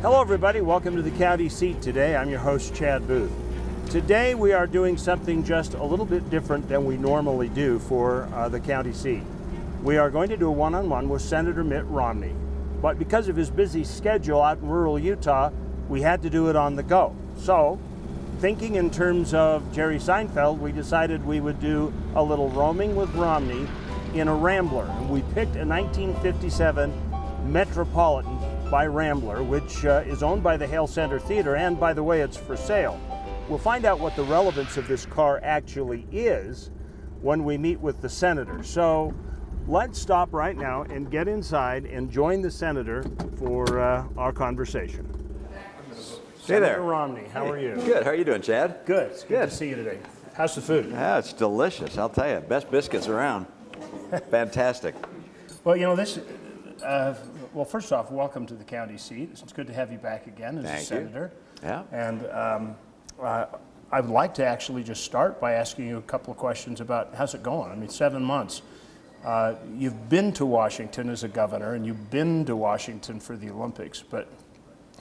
Hello everybody, welcome to the county seat today. I'm your host, Chad Booth. Today we are doing something just a little bit different than we normally do for the county seat. We are going to do a one-on-one with Senator Mitt Romney. But because of his busy schedule out in rural Utah, we had to do it on the go. So, thinking in terms of Jerry Seinfeld, we decided we would do a little roaming with Romney in a Rambler. And we picked a 1957 Metropolitan by Rambler, which is owned by the Hale Center Theater, and by the way, it's for sale. We'll find out what the relevance of this car actually is when we meet with the senator. So let's stop right now and get inside and join the senator for our conversation. Hey there. Senator Romney, how are you? Good. How are you doing, Chad? Good. It's good to see you today. How's the food? Yeah, it's delicious. I'll tell you, best biscuits around. Fantastic. Well, you know, this. Well, first off, welcome to the county seat. It's good to have you back again as a senator. Yeah. And I would like to actually just start by asking you a couple of questions about how's it going. I mean, 7 months. You've been to Washington as a governor, and you've been to Washington for the Olympics, but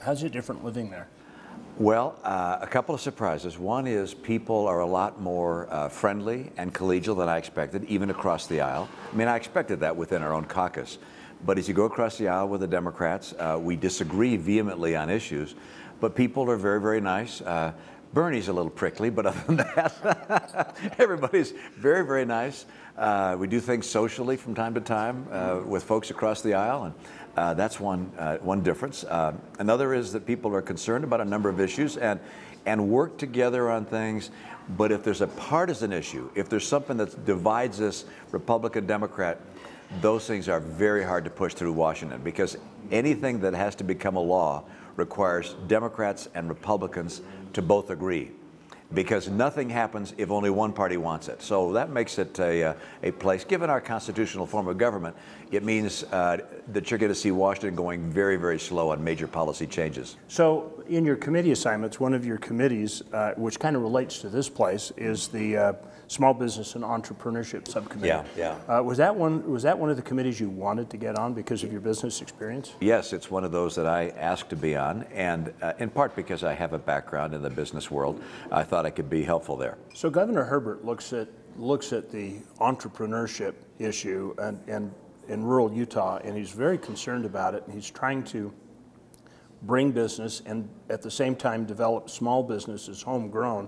how's it different living there? Well, a couple of surprises. One is people are a lot more friendly and collegial than I expected, even across the aisle. I mean, I expected that within our own caucus. But as you go across the aisle with the Democrats, we disagree vehemently on issues, but people are very, very nice. Bernie's a little prickly, but other than that, everybody's very, very nice. We do things socially from time to time with folks across the aisle, and that's one difference. Another is that people are concerned about a number of issues and work together on things. But if there's a partisan issue, if there's something that divides us, Republican, Democrat, those things are very hard to push through Washington, because anything that has to become a law requires Democrats and Republicans to both agree, because nothing happens if only one party wants it. So that makes it a place, given our constitutional form of government, it means that you're going to see Washington going very, very slow on major policy changes. So in your committee assignments, one of your committees, which kind of relates to this place, is the Small Business and Entrepreneurship Subcommittee. Yeah. Was that one of the committees you wanted to get on because of your business experience? Yes, it's one of those that I asked to be on, and in part because I have a background in the business world, I thought I could be helpful there. So Governor Herbert looks at the entrepreneurship issue and in rural Utah, and he's very concerned about it, and he's trying to bring business and at the same time develop small businesses, homegrown,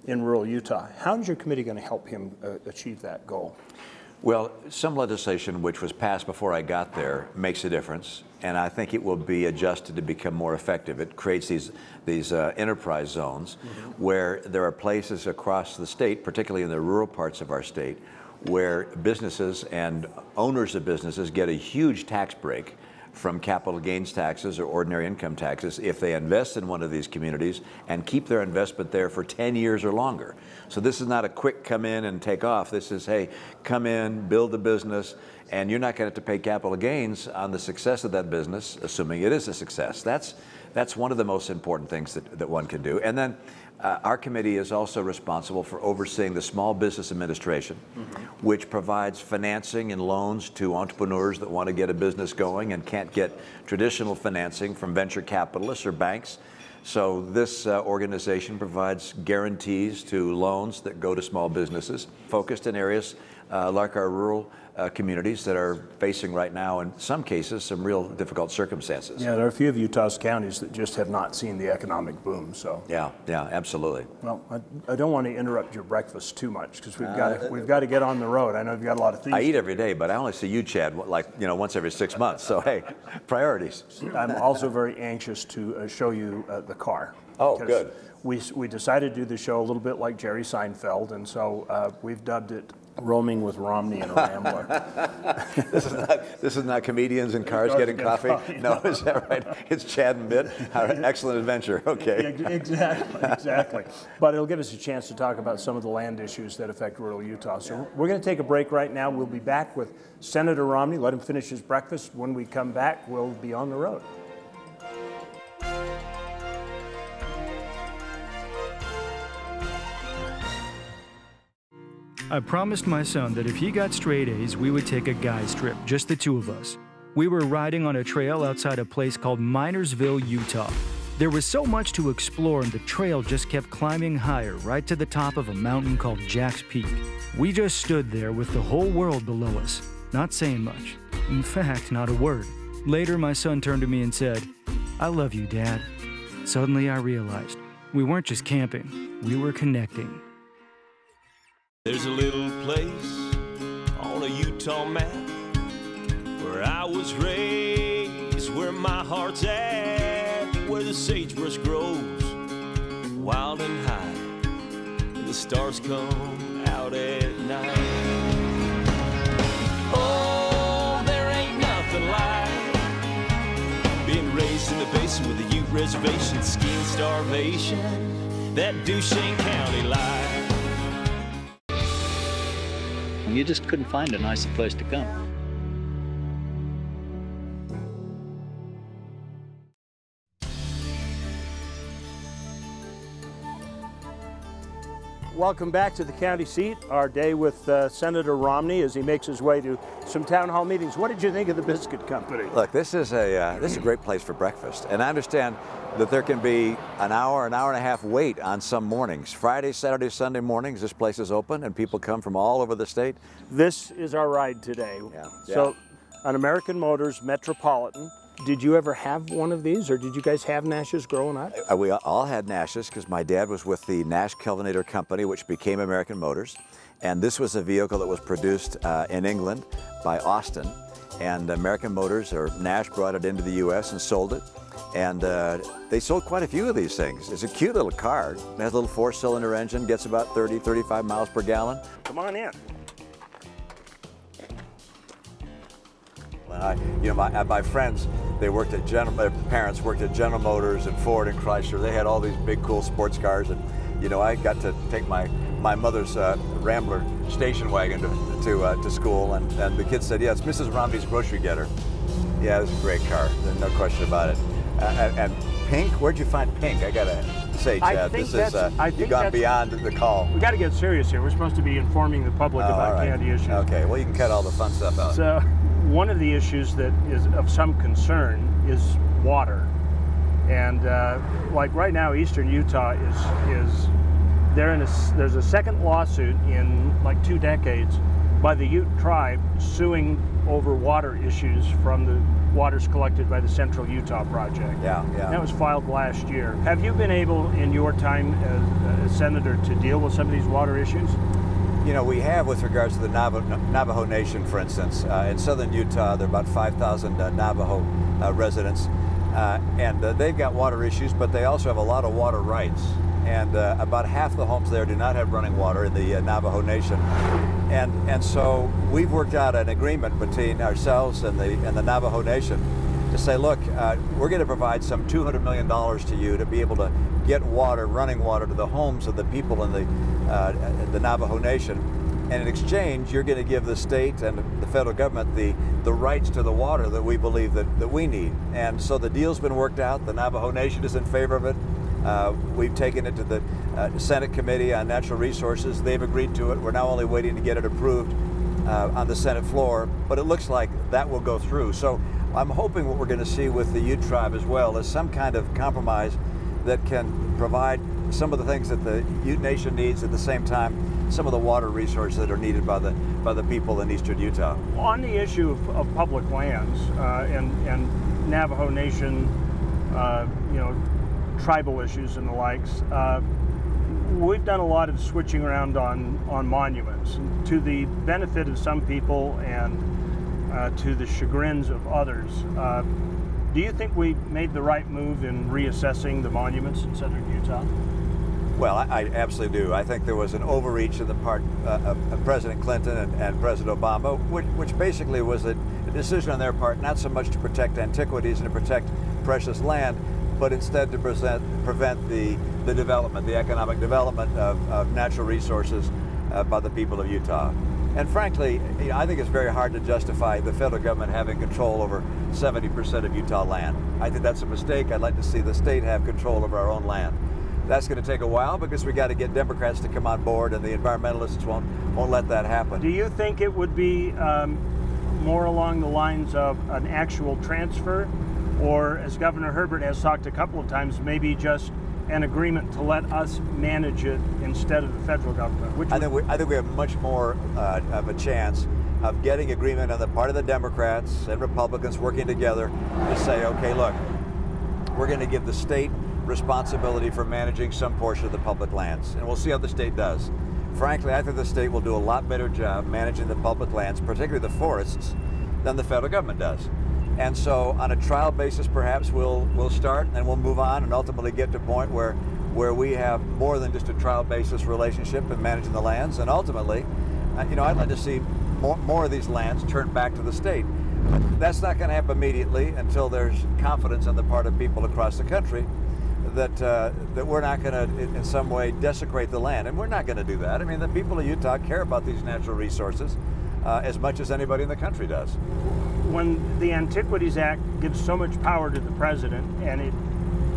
in rural Utah. How is your committee going to help him achieve that goal? Well, some legislation which was passed before I got there makes a difference, and I think it will be adjusted to become more effective. It creates these enterprise zones where there are places across the state, particularly in the rural parts of our state, where businesses and owners of businesses get a huge tax break from capital gains taxes or ordinary income taxes if they invest in one of these communities and keep their investment there for 10 years or longer. So this is not a quick come in and take off. This is, hey, come in, build a business, and you're not going to have to pay capital gains on the success of that business, assuming it is a success. That's one of the most important things that one can do. And then our committee is also responsible for overseeing the Small Business Administration, which provides financing and loans to entrepreneurs that want to get a business going and can't get traditional financing from venture capitalists or banks. So this organization provides guarantees to loans that go to small businesses, focused in areas like our rural communities that are facing right now, in some cases, some real difficult circumstances. Yeah, there are a few of Utah's counties that just have not seen the economic boom. So yeah, absolutely. Well, I don't want to interrupt your breakfast too much, because we've got to get on the road. I know you've got a lot of things. I eat every day, but I only see you, Chad, once every 6 months. So hey, priorities. I'm also very anxious to show you the car. Oh, good. We decided to do the show a little bit like Jerry Seinfeld, and so we've dubbed it Roaming with Romney in a Rambler. This is not comedians in cars getting coffee? No, is that right? It's Chad and Mitt. Excellent adventure. Okay. Exactly. But it'll give us a chance to talk about some of the land issues that affect rural Utah. So we're going to take a break right now. We'll be back with Senator Romney. Let him finish his breakfast. When we come back, we'll be on the road. I promised my son that if he got straight A's, we would take a guys trip, just the two of us. We were riding on a trail outside a place called Minersville, Utah. There was so much to explore, and the trail just kept climbing higher, right to the top of a mountain called Jack's Peak. We just stood there with the whole world below us, not saying much. In fact, not a word. Later, my son turned to me and said, "I love you, Dad." Suddenly, I realized we weren't just camping, we were connecting. There's a little place on a Utah map where I was raised, where my heart's at, where the sagebrush grows wild and high, and the stars come out at night. Oh, there ain't nothing like being raised in the basin with a Ute reservation, skiing starvation, that Duchesne County life. You just couldn't find a nicer place to come. Welcome back to the county seat, our day with Senator Romney as he makes his way to some town hall meetings. What did you think of the Biscuit Company? Look, this is a great place for breakfast, and I understand that there can be an hour and a half wait on some mornings. Friday, Saturday, Sunday mornings, this place is open, and people come from all over the state. This is our ride today. Yeah. So, an American Motors Metropolitan. Did you ever have one of these, or did you guys have Nashes growing up? We all had Nashes because my dad was with the Nash Kelvinator Company, which became American Motors. And this was a vehicle that was produced in England by Austin. And American Motors, or Nash, brought it into the U.S. and sold it. And they sold quite a few of these things. It's a cute little car. It has a little 4-cylinder engine, gets about 30, 35 miles per gallon. Come on in. My friends, their parents worked at General Motors and Ford and Chrysler. They had all these big, cool sports cars, and I got to take my mother's Rambler station wagon to school, and the kids said, "Yeah, it's Mrs. Romney's grocery getter." Yeah, it was a great car. There's no question about it. And pink? Where'd you find pink? I gotta say, Chad, you've gone beyond the call. We got to get serious here. We're supposed to be informing the public about county issues. Okay, well, you can cut all the fun stuff out. So, one of the issues that is of some concern is water. And like right now, eastern Utah there's a second lawsuit in like 2 decades by the Ute tribe suing over water issues from the waters collected by the Central Utah Project. Yeah. That was filed last year. Have you been able, in your time as a senator, to deal with some of these water issues? We have with regards to the Navajo Nation, for instance. In southern Utah, there are about 5,000 Navajo residents, and they've got water issues, but they also have a lot of water rights. And about half the homes there do not have running water in the Navajo Nation. And so we've worked out an agreement between ourselves and the Navajo Nation to say, look, we're going to provide some $200 million to you to be able to get water, running water, to the homes of the people in the Navajo Nation. And in exchange, you're going to give the state and the federal government the rights to the water that we believe that we need. And so the deal's been worked out. The Navajo Nation is in favor of it. We've taken it to the Senate Committee on Natural Resources. They've agreed to it. We're now only waiting to get it approved on the Senate floor, but it looks like that will go through. So I'm hoping what we're going to see with the Ute tribe as well is some kind of compromise that can provide some of the things that the Ute Nation needs, at the same time some of the water resources that are needed by the people in eastern Utah. On the issue of public lands and Navajo Nation, tribal issues and the likes, we've done a lot of switching around on monuments to the benefit of some people and to the chagrins of others. Do you think we made the right move in reassessing the monuments in southern Utah? Well, I absolutely do. I think there was an overreach on the part of President Clinton and President Obama, which basically was a decision on their part not so much to protect antiquities and to protect precious land, but instead to prevent the development, the economic development of natural resources by the people of Utah. And frankly, I think it's very hard to justify the federal government having control over 70% of Utah land. I think that's a mistake. I'd like to see the state have control over our own land. That's going to take a while because we got to get Democrats to come on board, and the environmentalists won't let that happen. Do you think it would be more along the lines of an actual transfer, or, as Governor Herbert has talked a couple of times, maybe just an agreement to let us manage it instead of the federal government? I think we have much more of a chance of getting agreement on the part of the Democrats and Republicans working together to say, okay, look, we're going to give the state responsibility for managing some portion of the public lands, and we'll see how the state does. Frankly, I think the state will do a lot better job managing the public lands, particularly the forests, than the federal government does. And so on a trial basis, perhaps we'll start and we'll move on and ultimately get to a point where we have more than just a trial basis relationship in managing the lands. And ultimately, I'd like to see more of these lands turned back to the state. That's not going to happen immediately until there's confidence on the part of people across the country that we're not going to in some way desecrate the land. And we're not going to do that. I mean, the people of Utah care about these natural resources as much as anybody in the country does. When the Antiquities Act gives so much power to the president and it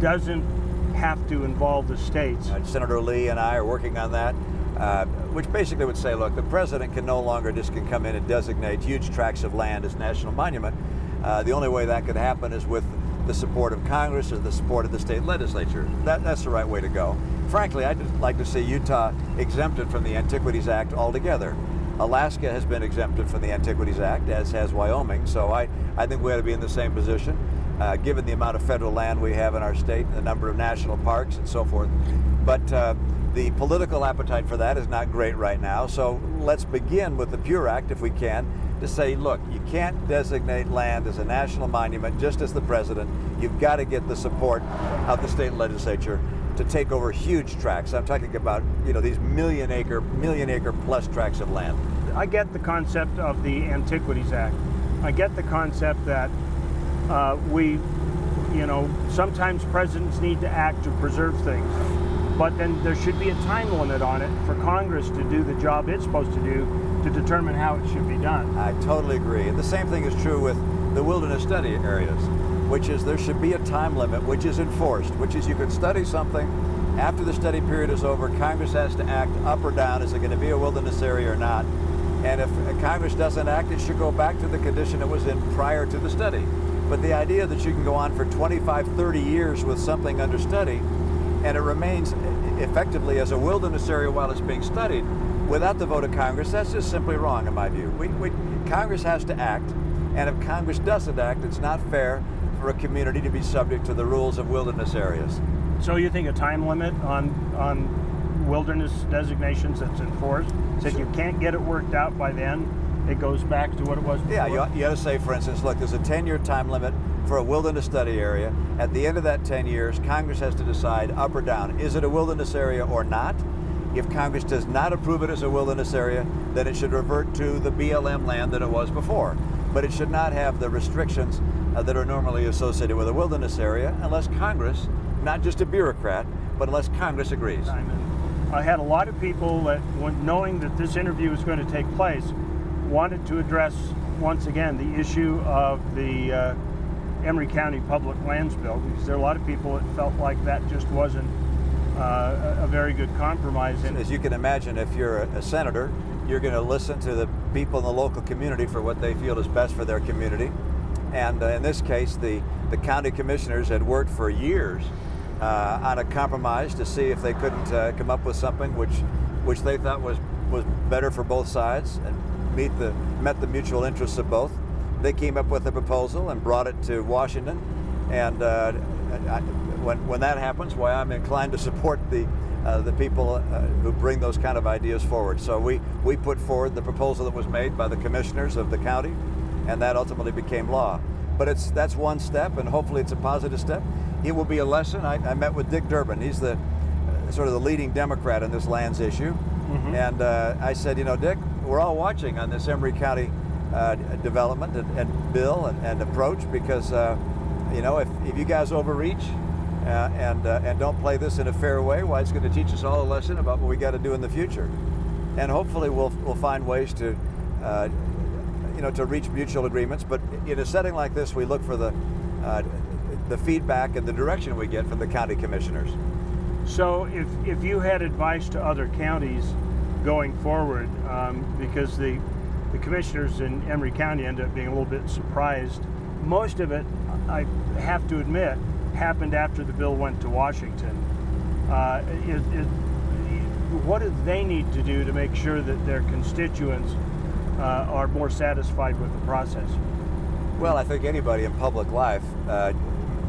doesn't have to involve the states. Senator Lee and I are working on that, which basically would say, look, the president can no longer just come in and designate huge tracts of land as national monument. The only way that could happen is with the support of Congress or the support of the state legislature. That's the right way to go. Frankly, I'd just like to see Utah exempted from the Antiquities Act altogether. Alaska has been exempted from the Antiquities Act, as has Wyoming, so I think we ought to be in the same position, given the amount of federal land we have in our state, the number of national parks and so forth. But the political appetite for that is not great right now, so let's begin with the PURE Act, if we can, to say, look, you can't designate land as a national monument just as the president. You've got to get the support of the state legislature to take over huge tracts. I'm talking about, these million acre plus tracts of land. I get the concept of the Antiquities Act. I get the concept that sometimes presidents need to act to preserve things, but then there should be a time limit on it for Congress to do the job it's supposed to do to determine how it should be done. I totally agree. And the same thing is true with the wilderness study areas, which is there should be a time limit which is enforced, which is you can study something. After the study period is over, Congress has to act up or down. Is it going to be a wilderness area or not? And if Congress doesn't act, it should go back to the condition it was in prior to the study. But the idea that you can go on for 25, 30 years with something under study and it remains effectively as a wilderness area while it's being studied without the vote of Congress, that's just simply wrong in my view. Congress has to act, and if Congress doesn't act, it's not fair for a community to be subject to the rules of wilderness areas. So you think a time limit on wilderness designations that's enforced? So if you can't get it worked out by then, it goes back to what it was before? Yeah, you ought to say, for instance, look, there's a 10-year time limit for a wilderness study area. At the end of that 10 years, Congress has to decide up or down. Is it a wilderness area or not? If Congress does not approve it as a wilderness area, then it should revert to the BLM land that it was before. But it should not have the restrictions that are normally associated with a wilderness area unless Congress, not just a bureaucrat, but unless Congress agrees. I had a lot of people that, knowing that this interview was going to take place, wanted to address once again the issue of the Emery County Public Lands Bill, because there are a lot of people that felt like that just wasn't a very good compromise. As you can imagine, if you're a senator, you're going to listen to the people in the local community for what they feel is best for their community. And in this case, the county commissioners had worked for years on a compromise to see if they couldn't come up with something which they thought was better for both sides and met the mutual interests of both. They came up with a proposal and brought it to Washington, and when that happens, why I'm inclined to support the people who bring those kind of ideas forward. So we put forward the proposal that was made by the commissioners of the county, and that ultimately became law. But that's one step, and hopefully it's a positive step. It will be a lesson. I met with Dick Durbin. He's the sort of the leading Democrat in this lands issue. Mm-hmm. And I said, Dick, we're all watching on this Emery County development and bill and approach, because if you guys overreach and don't play this in a fair way, well, it's going to teach us all a lesson about what we got to do in the future. And hopefully we'll find ways to to reach mutual agreements. But in a setting like this, we look for the feedback and the direction we get from the county commissioners. So if you had advice to other counties going forward, because the commissioners in Emery County ended up being a little bit surprised. Most of it, I have to admit, happened after the bill went to Washington. What do they need to do to make sure that their constituents are more satisfied with the process? Well, I think anybody in public life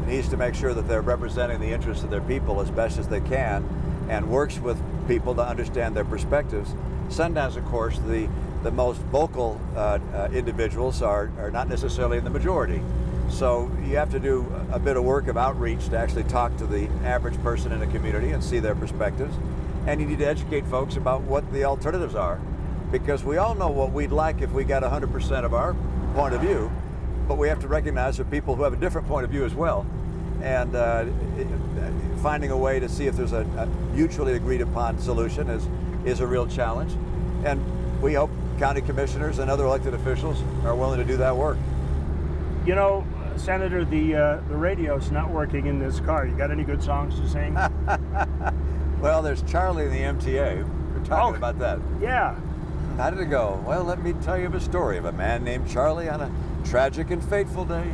needs to make sure that they're representing the interests of their people as best as they can and works with people to understand their perspectives. Sometimes, of course, the most vocal individuals are not necessarily in the majority. So you have to do a bit of work of outreach to actually talk to the average person in a community and see their perspectives. And you need to educate folks about what the alternatives are. Because we all know what we'd like if we got 100% of our point of view, but we have to recognize there are people who have a different point of view as well. And finding a way to see if there's a mutually agreed upon solution is a real challenge. And we hope county commissioners and other elected officials are willing to do that work. You know, Senator, the radio's not working in this car. You got any good songs to sing? Well, there's Charlie in the MTA. We're talking about that. Yeah. How did it go? Well, let me tell you a story of a man named Charlie on a tragic and fateful day.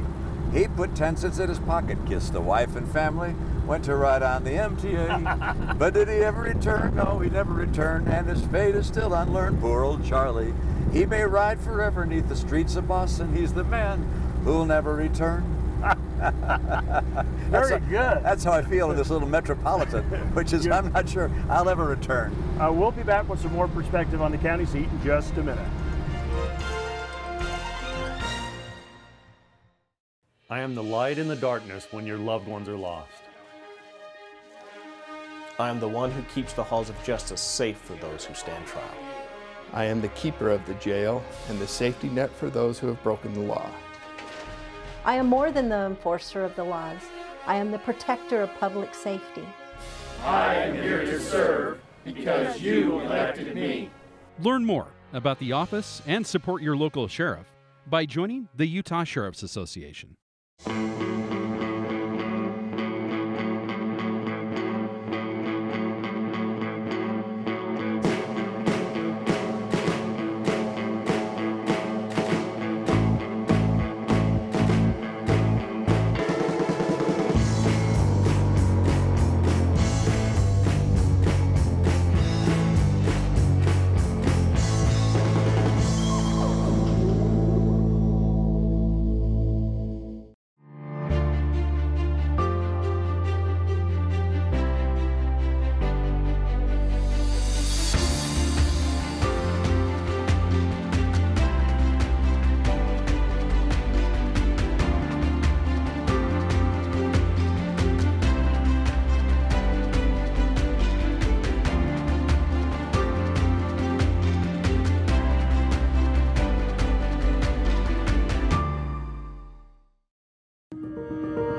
He put 10 cents in his pocket, kissed the wife and family, went to ride on the MTA. But did he ever return? No, he never returned, and his fate is still unlearned. Poor old Charlie. He may ride forever 'neath the streets of Boston. He's the man who'll never return. Very good. That's how I feel in this little Metropolitan, which is, I'm not sure I'll ever return. We'll be back with some more perspective on the county seat in just a minute. I am the light in the darkness when your loved ones are lost. I am the one who keeps the halls of justice safe for those who stand trial. I am the keeper of the jail and the safety net for those who have broken the law. I am more than the enforcer of the laws. I am the protector of public safety. I am here to serve because you elected me. Learn more about the office and support your local sheriff by joining the Utah Sheriff's Association.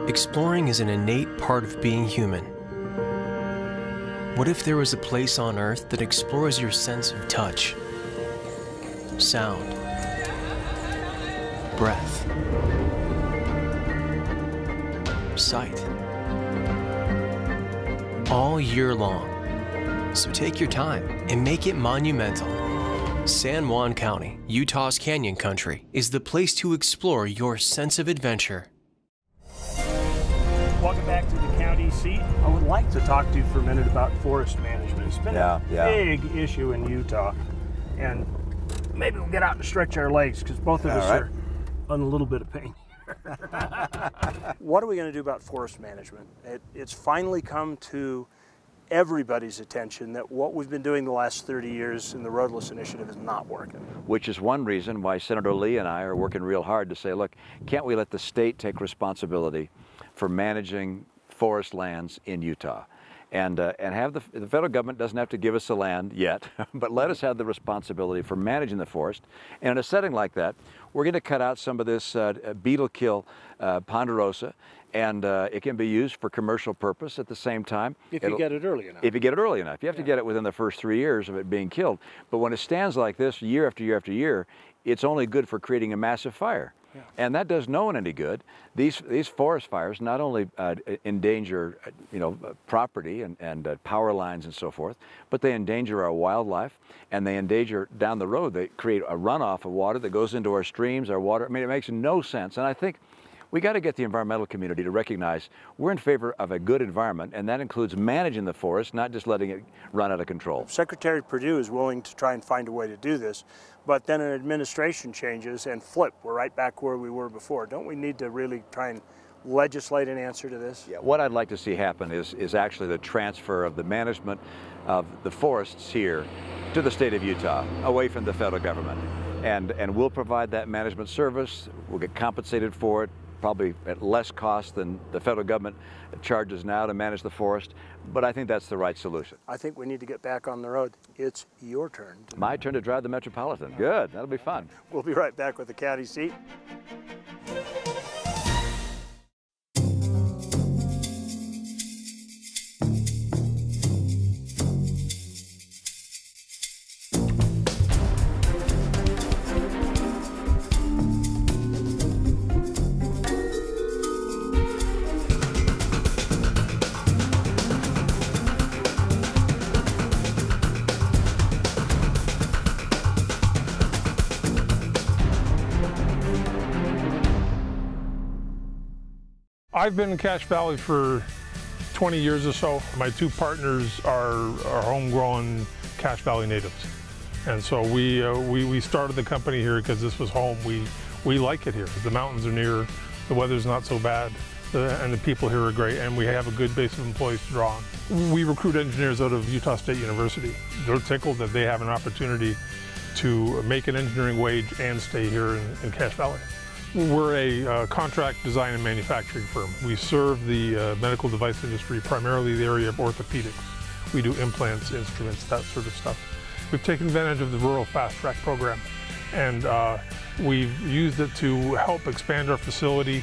Exploring is an innate part of being human. What if there was a place on Earth that explores your sense of touch, sound, breath, sight, all year long? So take your time and make it monumental. San Juan County, Utah's Canyon Country, is the place to explore your sense of adventure. Welcome back to the county seat. I would like to talk to you for a minute about forest management. It's been a big issue in Utah, and maybe we'll get out and stretch our legs because both of us are on a little bit of pain. What are we going to do about forest management? It's finally come to everybody's attention that what we've been doing the last 30 years in the Roadless Initiative is not working. Which is one reason why Senator Lee and I are working real hard to say, look, can't we let the state take responsibility for managing forest lands in Utah, and have the federal government doesn't have to give us the land yet, but let us have the responsibility for managing the forest. And in a setting like that, we're going to cut out some of this beetle kill ponderosa, and it can be used for commercial purpose at the same time. If you get it early enough. If you get it early enough. You have to get it within the first 3 years of it being killed. But when it stands like this year after year after year, it's only good for creating a massive fire. Yeah. And that does no one any good. These forest fires not only endanger property and power lines and so forth, but they endanger our wildlife, and they endanger down the road. They create a runoff of water that goes into our streams, our water. I mean, it makes no sense. And I think we got to get the environmental community to recognize we're in favor of a good environment, and that includes managing the forest, not just letting it run out of control. Secretary Perdue is willing to try and find a way to do this, but then an administration changes and flip. We're right back where we were before. Don't we need to really try and legislate an answer to this? Yeah, what I'd like to see happen is actually the transfer of the management of the forests here to the state of Utah, away from the federal government. And we'll provide that management service. We'll get compensated for it, probably at less cost than the federal government charges now to manage the forest, but I think that's the right solution. I think we need to get back on the road. It's your turn. My turn to drive the Metropolitan. Good, that'll be fun. We'll be right back with the county seat. I've been in Cache Valley for 20 years or so. My two partners are homegrown Cache Valley natives. And so we started the company here because this was home. We like it here. The mountains are near, the weather's not so bad, and the people here are great, and we have a good base of employees to draw on. We recruit engineers out of Utah State University. They're tickled that they have an opportunity to make an engineering wage and stay here in Cache Valley. We're a contract design and manufacturing firm. We serve the medical device industry, primarily the area of orthopedics. We do implants, instruments, that sort of stuff. We've taken advantage of the Rural Fast Track program, and we've used it to help expand our facility.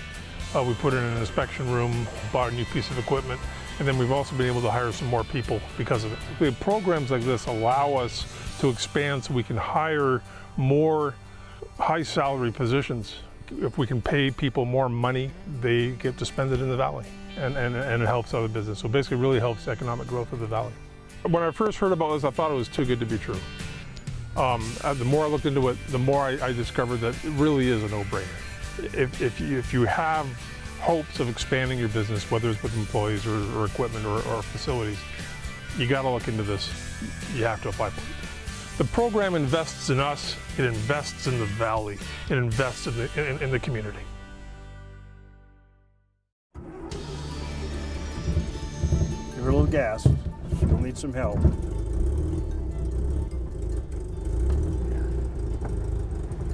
We put in an inspection room, bought a new piece of equipment, and then we've also been able to hire some more people because of it. The programs like this allow us to expand so we can hire more high salary positions. If we can pay people more money, they get to spend it in the valley, and it helps other business. So basically it really helps economic growth of the valley. When I first heard about this, I thought it was too good to be true. The more I looked into it, the more I discovered that it really is a no-brainer. If you have hopes of expanding your business, whether it's with employees or equipment or facilities, you got to look into this. You have to apply for it. The program invests in us, it invests in the valley, it invests in the community. Give her a little gas. You'll need some help.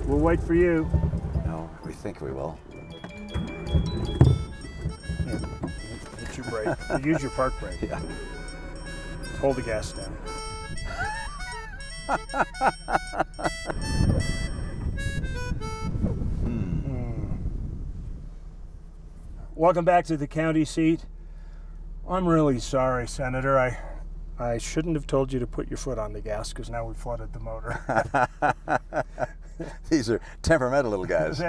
We'll wait for you. No, we think we will. Yeah. Hit your brake. Use your park brake. Yeah. Just hold the gas down. Welcome back to the county seat. I'm really sorry, Senator. I shouldn't have told you to put your foot on the gas because now we flooded the motor. These are temperamental little guys.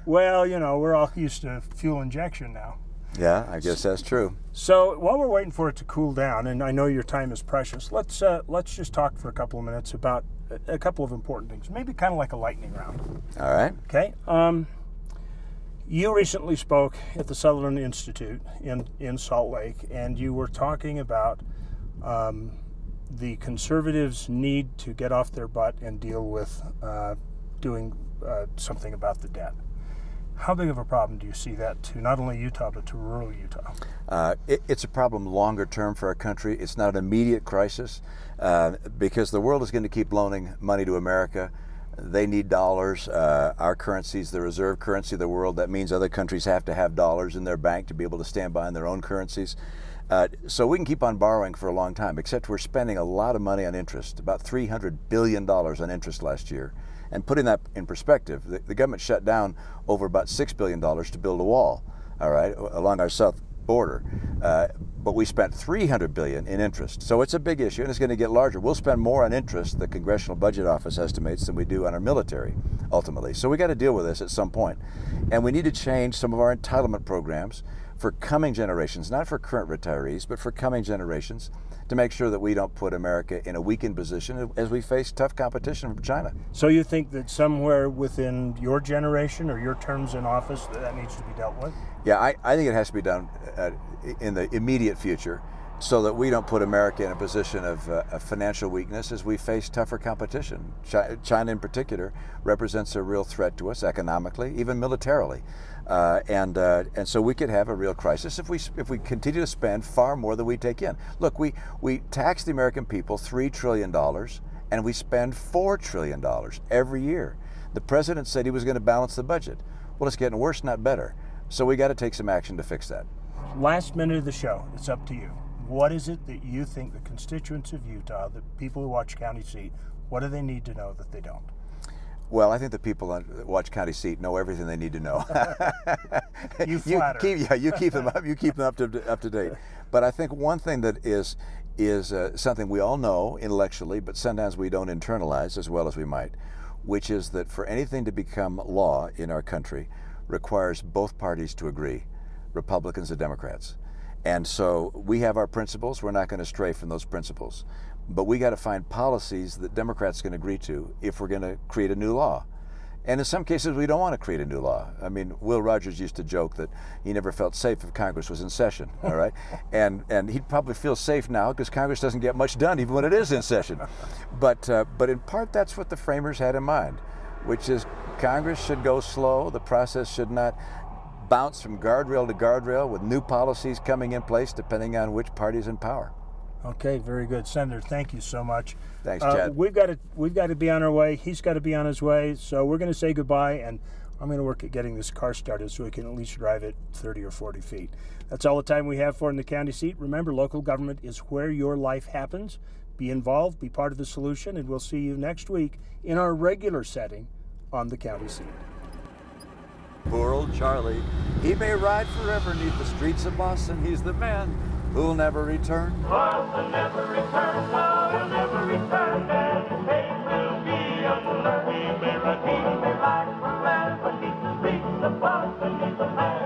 Well, you know, we're all used to fuel injection now. Yeah, I guess that's true. So while we're waiting for it to cool down, and I know your time is precious, let's just talk for a couple of minutes about a couple of important things. Maybe kind of like a lightning round. All right. Okay. You recently spoke at the Sutherland Institute in Salt Lake, and you were talking about the conservatives' need to get off their butt and deal with doing something about the debt. How big of a problem do you see that to not only Utah, but to rural Utah? It's a problem longer term for our country. It's not an immediate crisis because the world is going to keep loaning money to America. They need dollars. Our currency is the reserve currency of the world. That means other countries have to have dollars in their bank to be able to stand behind their own currencies. So we can keep on borrowing for a long time, except we're spending a lot of money on interest, about $300 billion on interest last year. And putting that in perspective, the government shut down over about $6 billion to build a wall, all right, along our border. But we spent $300 billion in interest. So it's a big issue, and it's going to get larger. We'll spend more on interest, the Congressional Budget Office estimates, than we do on our military, ultimately. So we got to deal with this at some point. And we need to change some of our entitlement programs for coming generations, not for current retirees, but for coming generations, to make sure that we don't put America in a weakened position as we face tough competition from China. So you think that somewhere within your generation or your terms in office that needs to be dealt with? Yeah, I think it has to be done in the immediate future so that we don't put America in a position of financial weakness as we face tougher competition. China in particular represents a real threat to us economically, even militarily. And so we could have a real crisis if we continue to spend far more than we take in. Look, we tax the American people $3 trillion and we spend $4 trillion every year. The president said he was going to balance the budget. Well, it's getting worse, not better. So we got to take some action to fix that. Last minute of the show, it's up to you. What is it that you think the constituents of Utah, the people who watch County Seat, what do they need to know that they don't? Well, I think the people that watch County Seat know everything they need to know. You flatter. You keep them up. You keep them up to date. But I think one thing that is something we all know intellectually, but sometimes we don't internalize as well as we might, which is that for anything to become law in our country requires both parties to agree, Republicans and Democrats. And so we have our principles. We're not going to stray from those principles. But we got to find policies that Democrats can agree to if we're going to create a new law. And in some cases, we don't want to create a new law. I mean, Will Rogers used to joke that he never felt safe if Congress was in session, all right? and he'd probably feel safe now because Congress doesn't get much done even when it is in session. But in part, that's what the framers had in mind, which is Congress should go slow. The process should not bounce from guardrail to guardrail with new policies coming in place depending on which party's in power. Okay, very good. Senator, thank you so much. Thanks, Chad. We've got to be on our way. He's got to be on his way. So we're going to say goodbye, and I'm going to work at getting this car started so we can at least drive it 30 or 40 feet. That's all the time we have for in the County Seat. Remember, local government is where your life happens. Be involved, be part of the solution, and we'll see you next week in our regular setting on the County Seat. Poor old Charlie, he may ride forever neath the streets of Boston. He's the man who'll never return. Boston never return, no, he'll never return. And his fate will be unlearned. He may ride, he may ride for land, but neath the streets of Boston, he's the man.